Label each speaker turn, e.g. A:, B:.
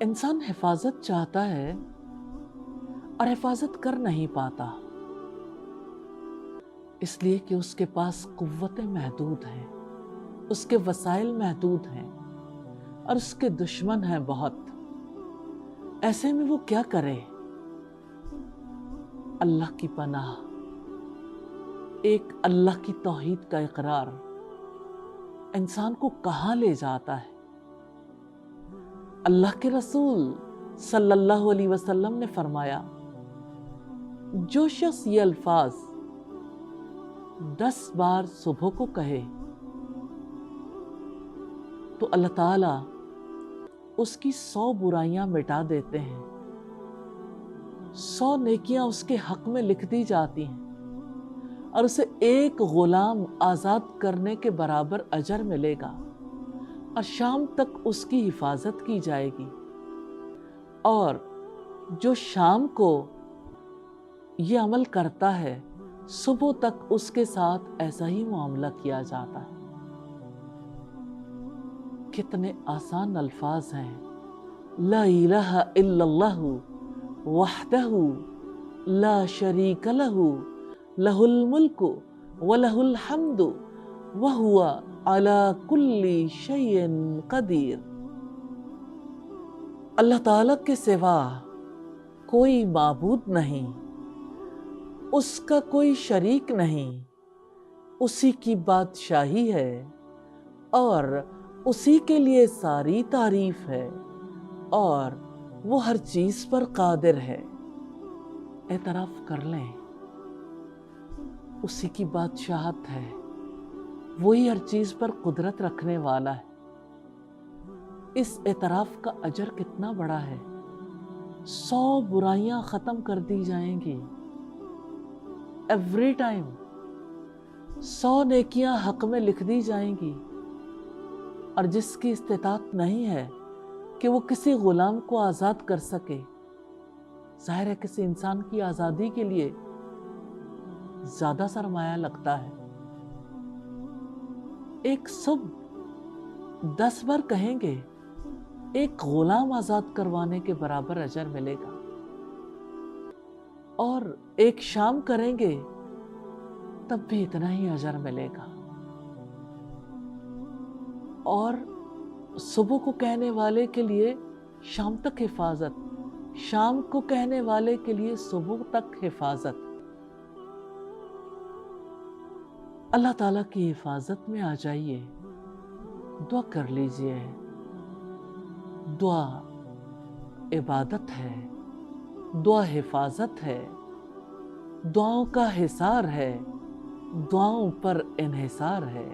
A: انسان حفاظت چاہتا ہے اور حفاظت کر نہیں پاتا، اس لیے کہ اس کے پاس قوتیں محدود ہیں، اس کے وسائل محدود ہیں اور اس کے دشمن ہیں بہت۔ ایسے میں وہ کیا کرے؟ اللہ کی پناہ، ایک اللہ کی توحید کا اقرار انسان کو کہاں لے جاتا ہے؟ اللہ کے رسول صلی اللہ علیہ وسلم نے فرمایا، جو شخص یہ الفاظ 10 بار صبح کو کہے تو اللہ تعالیٰ اس کی 100 برائیاں مٹا دیتے ہیں، 100 نیکیاں اس کے حق میں لکھ دی جاتی ہیں اور اسے ایک غلام آزاد کرنے کے برابر اجر ملے گا، اور شام تک اس کی حفاظت کی جائے گی، اور جو شام کو یہ عمل کرتا ہے صبح تک اس کے ساتھ ایسا ہی معاملہ کیا جاتا ہے۔ کتنے آسان الفاظ ہیں، لا الہ الا اللہ وحدہ لا شریک لہ لہ الملک ولہ الحمد وہو علی کل شیء قدیر۔ اللہ تعالیٰ کے سوا کوئی معبود نہیں، اس کا کوئی شریک نہیں، اسی کی بادشاہی ہے اور اسی کے لیے ساری تعریف ہے، اور وہ ہر چیز پر قادر ہے۔ اعتراف کر لیں، اسی کی بادشاہت ہے، وہی ہر چیز پر قدرت رکھنے والا ہے۔ اس اعتراف کا اجر کتنا بڑا ہے، 100 برائیاں ختم کر دی جائیں گی ایوری ٹائم، 100 نیکیاں حق میں لکھ دی جائیں گی، اور جس کی استطاعت نہیں ہے کہ وہ کسی غلام کو آزاد کر سکے، ظاہر ہے کسی انسان کی آزادی کے لیے زیادہ سرمایہ لگتا ہے۔ ایک صبح 10 بار کہیں گے، ایک غلام آزاد کروانے کے برابر اجر ملے گا، اور ایک شام کریں گے تب بھی اتنا ہی اجر ملے گا، اور صبح کو کہنے والے کے لیے شام تک حفاظت، شام کو کہنے والے کے لیے صبح تک حفاظت۔ اللہ تعالیٰ کی حفاظت میں آ جائیے، دعا کر لیجئے۔ دعا عبادت ہے، دعا حفاظت ہے، دعاؤں کا حصار ہے، دعاؤں پر انحصار ہے۔